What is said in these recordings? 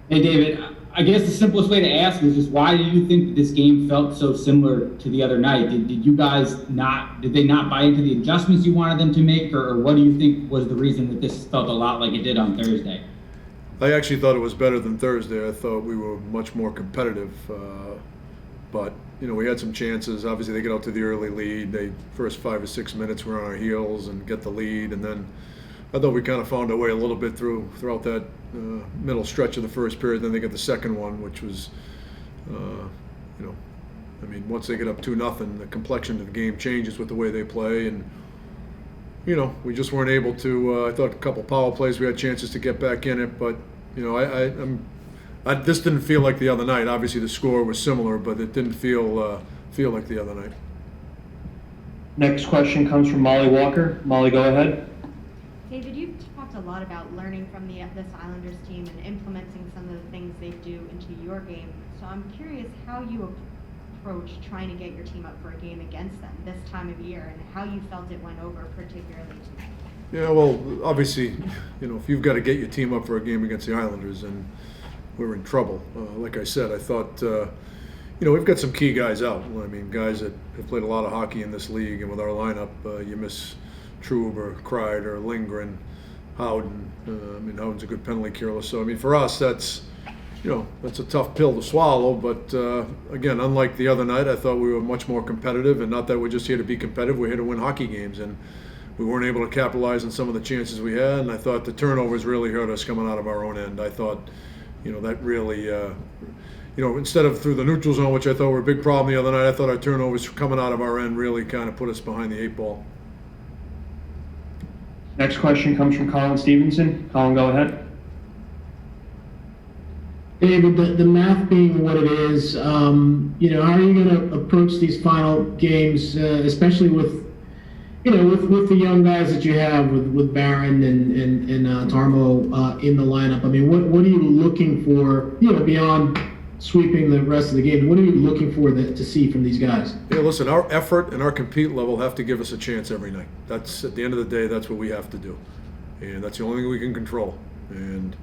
Hey, David, I guess the simplest way to ask is just why do you think that this game felt so similar to the other night? Did you guys not, did they not buy into the adjustments you wanted them to make, or what do you think was the reason that this felt a lot like it did on Thursday? I actually thought it was better than Thursday. I thought we were much more competitive, but we had some chances. Obviously, they get out to the early lead. They first 5 or 6 minutes were on our heels and get the lead, and then I thought we kind of found our way a little bit throughout that middle stretch of the first period. Then they get the second one, which was, once they get up 2-0, the complexion of the game changes with the way they play, and we just weren't able to. I thought a couple power plays we had chances to get back in it, but this didn't feel like the other night. Obviously, the score was similar, but it didn't feel like the other night. Next question comes from Molly Walker. Molly, go ahead. David, you've talked a lot about learning from this Islanders team and implementing some of the things they do into your game. So I'm curious how you approach trying to get your team up for a game against them this time of year and how you felt it went over particularly tonight. Yeah, well, obviously, if you've got to get your team up for a game against the Islanders, then we're in trouble. Like I said, I thought, we've got some key guys out. I mean, guys that have played a lot of hockey in this league, and with our lineup, you miss Trube or Kreider, Lindgren, Howden. Howden's a good penalty killer. So, for us, that's a tough pill to swallow. But, again, unlike the other night, I thought we were much more competitive. And not that we're just here to be competitive. We're here to win hockey games. And we weren't able to capitalize on some of the chances we had. And I thought the turnovers really hurt us coming out of our own end. I thought, that really, instead of through the neutral zone, which I thought were a big problem the other night, I thought our turnovers coming out of our end really kind of put us behind the 8 ball. Next question comes from Colin Stevenson. Colin, go ahead. David, the math being what it is, how are you going to approach these final games, especially with the young guys that you have with Barron and Tarmo in the lineup? What are you looking for, beyond sweeping the rest of the game? What are you looking for to see from these guys? Yeah, listen, our effort and our compete level have to give us a chance every night. That's, at the end of the day, that's what we have to do. And that's the only thing we can control. And,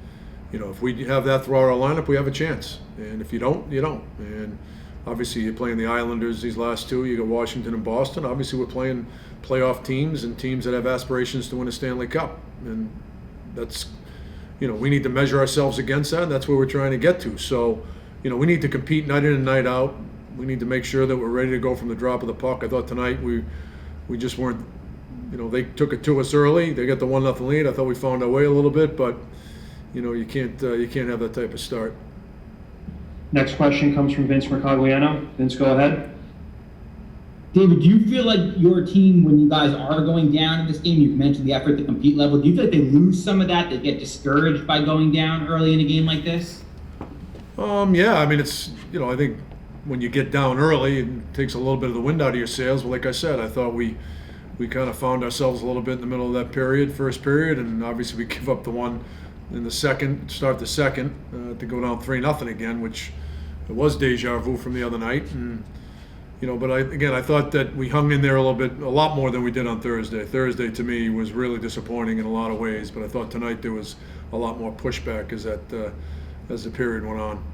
if we have that throughout our lineup, we have a chance. And if you don't, you don't. And obviously, you're playing the Islanders these last two. You got Washington and Boston. Obviously, we're playing playoff teams and teams that have aspirations to win a Stanley Cup. And that's, we need to measure ourselves against that. And that's where we're trying to get to. So, we need to compete night in and night out. We need to make sure that we're ready to go from the drop of the puck. I thought tonight we just weren't. They took it to us early. They got the 1-0 lead. I thought we found our way a little bit, but you can't have that type of start. Next question comes from Vince Mercogliano. Vince, go ahead. David, do you feel like your team, when you guys are going down in this game, you've mentioned the effort, the compete level, do you feel like they lose some of that? They get discouraged by going down early in a game like this? Yeah, it's, I think when you get down early, it takes a little bit of the wind out of your sails. But like I said, I thought we kind of found ourselves a little bit in the middle of that first period, and obviously we give up the one in the second, start the second, to go down 3-0 again, which it was deja vu from the other night. And, but I thought that we hung in there a lot more than we did on Thursday. Thursday, to me, was really disappointing in a lot of ways, but I thought tonight there was a lot more pushback as the period went on.